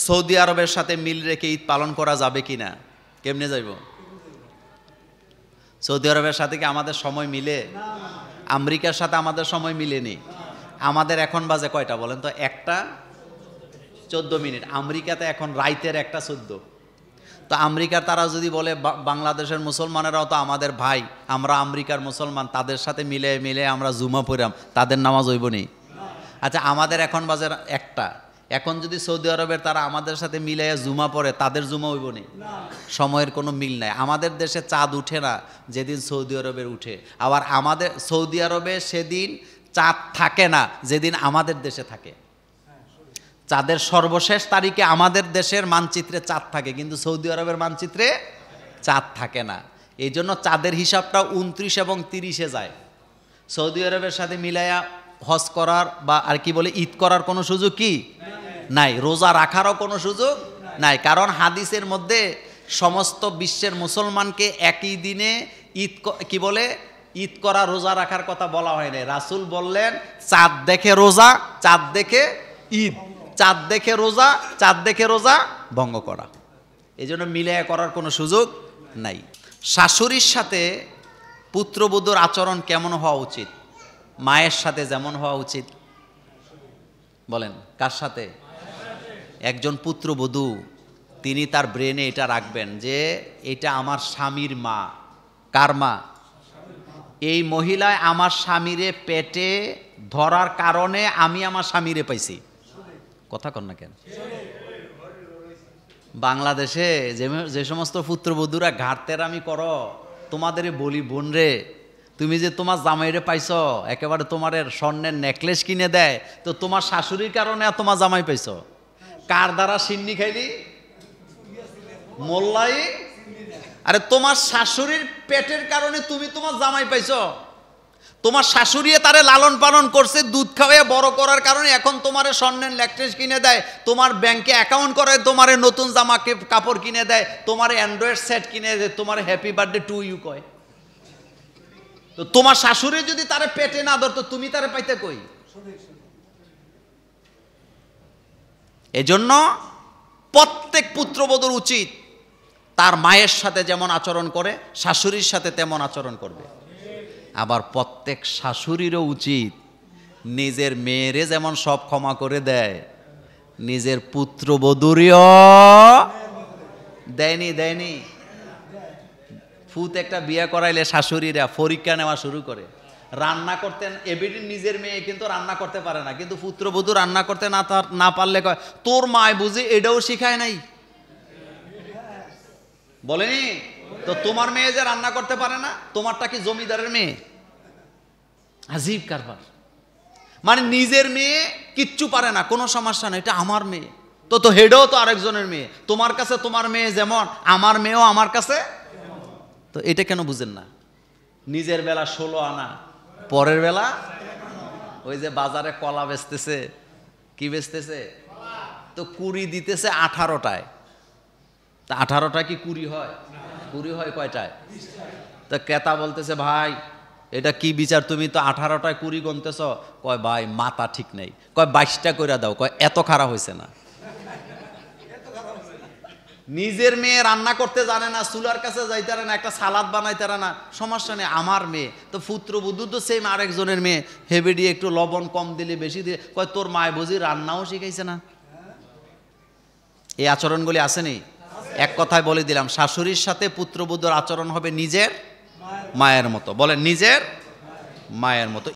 Saudi আরবের সাথে মিল রেখে ঈদ পালন করা যাবে কি না? কেমনে যাইব? সৌদি আরবের সাথে কি আমাদের সময় মিলে? আমেরিকার সাথে আমাদের সময় মিলেনি। আমাদের এখন বাজে কয়টা বলেন তো? 1:14। আমেরিকাতে এখন রাইতের 1:14। তো আমেরিকার তারা যদি বলে বাংলাদেশের মুসলমানেরাও তো আমাদের ভাই, আমরা আমেরিকার মুসলমান, তাদের সাথে মিলে মিলে আমরা জুমা পড়াম, তাদের নামাজ হইব নি? আচ্ছা, আমাদের এখন বাজে 1টা। এখন যদি সৌদি আরবের তারা আমাদের সাথে মিলে জুমা পড়ে, তাদের জুমা হইব নি? সময়ের কোনো মিল নাই। আমাদের দেশে চাঁদ উঠে না যেদিন সৌদি আরবের উঠে, আবার আমাদের সৌদি আরবে সেদিন চাঁদ থাকে না যেদিন আমাদের দেশে থাকে। চাঁদের সর্বশেষ তারিখে আমাদের দেশের মানচিত্রে চাঁদ থাকে, কিন্তু সৌদি আরবের মানচিত্রে চাঁদ থাকে না। এই জন্য চাঁদের হিসাবটা 29 এবং 30-এ যায়। সৌদি আরবের সাথে মিলাইয়া হজ করার বা আর কি বলে ঈদ করার কোনো সুযোগ কি নাই, রোজা রাখারও কোনো সুযোগ নাই। কারণ হাদিসের মধ্যে সমস্ত বিশ্বের মুসলমানকে একই দিনে ঈদ কি বলে ঈদ করা, রোজা রাখার কথা বলা হয় না। রাসূল বললেন চাঁদ দেখে রোজা, চাঁদ দেখে ঈদ, চাঁদ দেখে রোজা, চাঁদ দেখে রোজা ভঙ্গ করা। এই জন্য মিলাইয়া করার কোনো সুযোগ নাই। শাশুড়ির সাথে পুত্রবধূর আচরণ কেমন হওয়া উচিত? মায়ের সাথে যেমন হওয়া উচিত। বলেন কার সাথে? একজন পুত্রবধূ তিনি তার ব্রেনে এটা রাখবেন যে এটা আমার স্বামীর মা। কার মা? এই মহিলায় আমার স্বামীরে পেটে ধরার কারণে আমি আমার স্বামীরে পাইছি। কথা কন না কেন? বাংলাদেশে যে সমস্ত পুত্রবধূরা ঘাটতেরামি করো, তোমাদের বলি বোন রে, তুমি যে তোমার জামাইরে পাইছ, একেবারে তোমার স্বর্ণের নেকলেস কিনে দেয়, তো তোমার শাশুড়ির কারণে তোমার জামাই পাইছ। কার দ্বারা সিন্নি খাইলি? মোল্লাই। আরে তোমার শাশুড়ির পেটের কারণে তুমি তোমার জামাই পাইছ। তোমার শাশুড়ি তারে লালন পালন করছে, দুধ খাওয়াইয়া বড় করার কারণে এখন তোমার স্বর্ণের নেকলেস কিনে দেয়, তোমার ব্যাংকে অ্যাকাউন্ট করে তোমার নতুন জামা কাপড় কিনে দেয়, তোমার অ্যান্ড্রয়েড সেট কিনে দেয়, তোমার হ্যাপি বার্থডে টু ইউ কয়। তো তোমার শাশুড়ি যদি তারে পেটে না ধরতো, তুমি তারে পাইতে কই? এজন্য প্রত্যেক পুত্রবধূর উচিত তার মায়ের সাথে যেমন আচরণ করে শাশুড়ির সাথে তেমন আচরণ করবে। আবার প্রত্যেক শাশুড়িরও উচিত নিজের মেয়েরে যেমন সব ক্ষমা করে দেয়, নিজের পুত্রবধূরও দেয়নি। ফুত একটা বিয়ে করাইলে শাশুড়িরা পরীক্ষা নেওয়া শুরু করে। রান্না করতেন এবিডি নিজের মেয়ে কিন্তু রান্না করতে পারে না, কিন্তু পুত্রবধূ রান্না করতে না পারলে কয় তোর মায় বুঝি এটাও শিখায় নাই। বলেনি তো তোমার মেয়ে যে রান্না করতে পারে না, তোমারটা কি জমিদারের মেয়ে? আজীব কারবার। মানে নিজের মেয়ে কিচ্ছু পারে না, কোনো সমস্যা নেই, এটা আমার মেয়ে। তো হেডও তো আরেকজনের মেয়ে। তোমার কাছে তোমার মেয়ে যেমন, আমার মেয়েও আমার কাছে। তো এটা কেন বুঝেন না? নিজের বেলা 16 আনা, পরের বেলা ওই যে বাজারে কলা বেচতেছে, কি বেচতেছে? তো 20 দিতেছে 18টায়। তা 18টায় কি 20 হয়? 20 হয় কয়টায়? তা ক্রেতা বলতেছে ভাই এটা কি বিচার, তুমি তো 18টায় 20 গনতেছ। কয় ভাই মাথা ঠিক নেই। কয় 22টা কইরা দাও। কয় এত খারাপ হয়েছে না। নিজের মেয়ে রান্না করতে জানে না, চুলার কাছে যাইতে পারে না, একটা সালাদ বানাইতে পারে না, সমস্যা নেই, আমার মেয়ে। তো পুত্রবধূ তো সেম আরেকজনের মেয়ে, হেবে দিয়ে একটু লবণ কম দিলে বেশি দিয়ে কয় তোর মায় বুঝি রান্নাও শিখাইছে না। এই আচরণগুলি আসেনি? এক কথায় বলে দিলাম, শাশুড়ির সাথে পুত্রবধূর আচরণ হবে নিজের মায়ের মতো। বলেন নিজের মায়ের মতো।